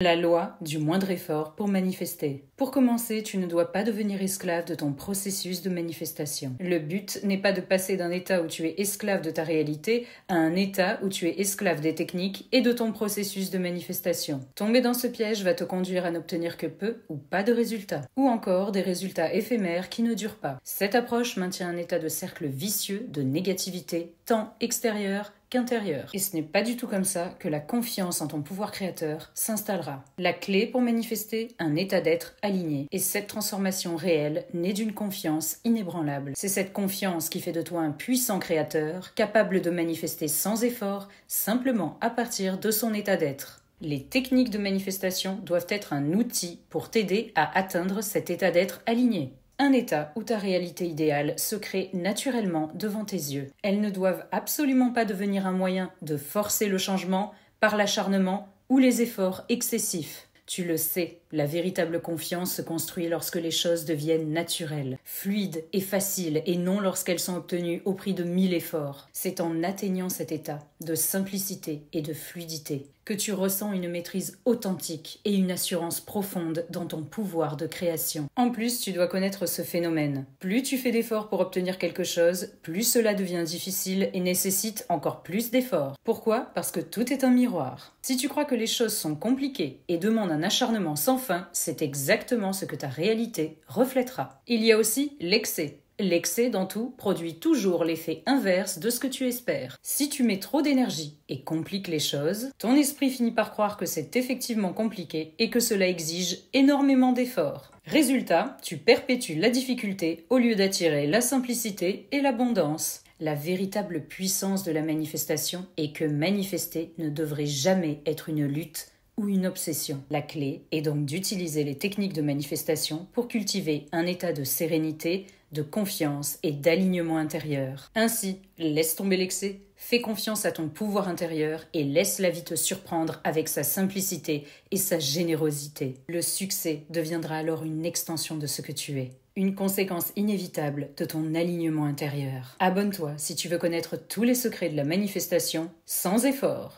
La loi du moindre effort pour manifester. Pour commencer, tu ne dois pas devenir esclave de ton processus de manifestation. Le but n'est pas de passer d'un état où tu es esclave de ta réalité à un état où tu es esclave des techniques et de ton processus de manifestation. Tomber dans ce piège va te conduire à n'obtenir que peu ou pas de résultats, ou encore des résultats éphémères qui ne durent pas. Cette approche maintient un état de cercle vicieux de négativité, tant extérieur qu'intérieur. Et ce n'est pas du tout comme ça que la confiance en ton pouvoir créateur s'installera. La clé pour manifester un état d'être aligné. Et cette transformation réelle naît d'une confiance inébranlable. C'est cette confiance qui fait de toi un puissant créateur, capable de manifester sans effort, simplement à partir de son état d'être. Les techniques de manifestation doivent être un outil pour t'aider à atteindre cet état d'être aligné. Un état où ta réalité idéale se crée naturellement devant tes yeux. Elles ne doivent absolument pas devenir un moyen de forcer le changement par l'acharnement ou les efforts excessifs. Tu le sais, la véritable confiance se construit lorsque les choses deviennent naturelles, fluides et faciles, et non lorsqu'elles sont obtenues au prix de 1000 efforts. C'est en atteignant cet état de simplicité et de fluidité que tu ressens une maîtrise authentique et une assurance profonde dans ton pouvoir de création. En plus, tu dois connaître ce phénomène. Plus tu fais d'efforts pour obtenir quelque chose, plus cela devient difficile et nécessite encore plus d'efforts. Pourquoi ? Parce que tout est un miroir. Si tu crois que les choses sont compliquées et demandent un acharnement sans fin, c'est exactement ce que ta réalité reflètera. Il y a aussi l'excès. L'excès dans tout produit toujours l'effet inverse de ce que tu espères. Si tu mets trop d'énergie et compliques les choses, ton esprit finit par croire que c'est effectivement compliqué et que cela exige énormément d'efforts. Résultat, tu perpétues la difficulté au lieu d'attirer la simplicité et l'abondance. La véritable puissance de la manifestation est que manifester ne devrait jamais être une lutte ou une obsession. La clé est donc d'utiliser les techniques de manifestation pour cultiver un état de sérénité, de confiance et d'alignement intérieur. Ainsi, laisse tomber l'excès, fais confiance à ton pouvoir intérieur et laisse la vie te surprendre avec sa simplicité et sa générosité. Le succès deviendra alors une extension de ce que tu es. Une conséquence inévitable de ton alignement intérieur. Abonne-toi si tu veux connaître tous les secrets de la manifestation sans effort.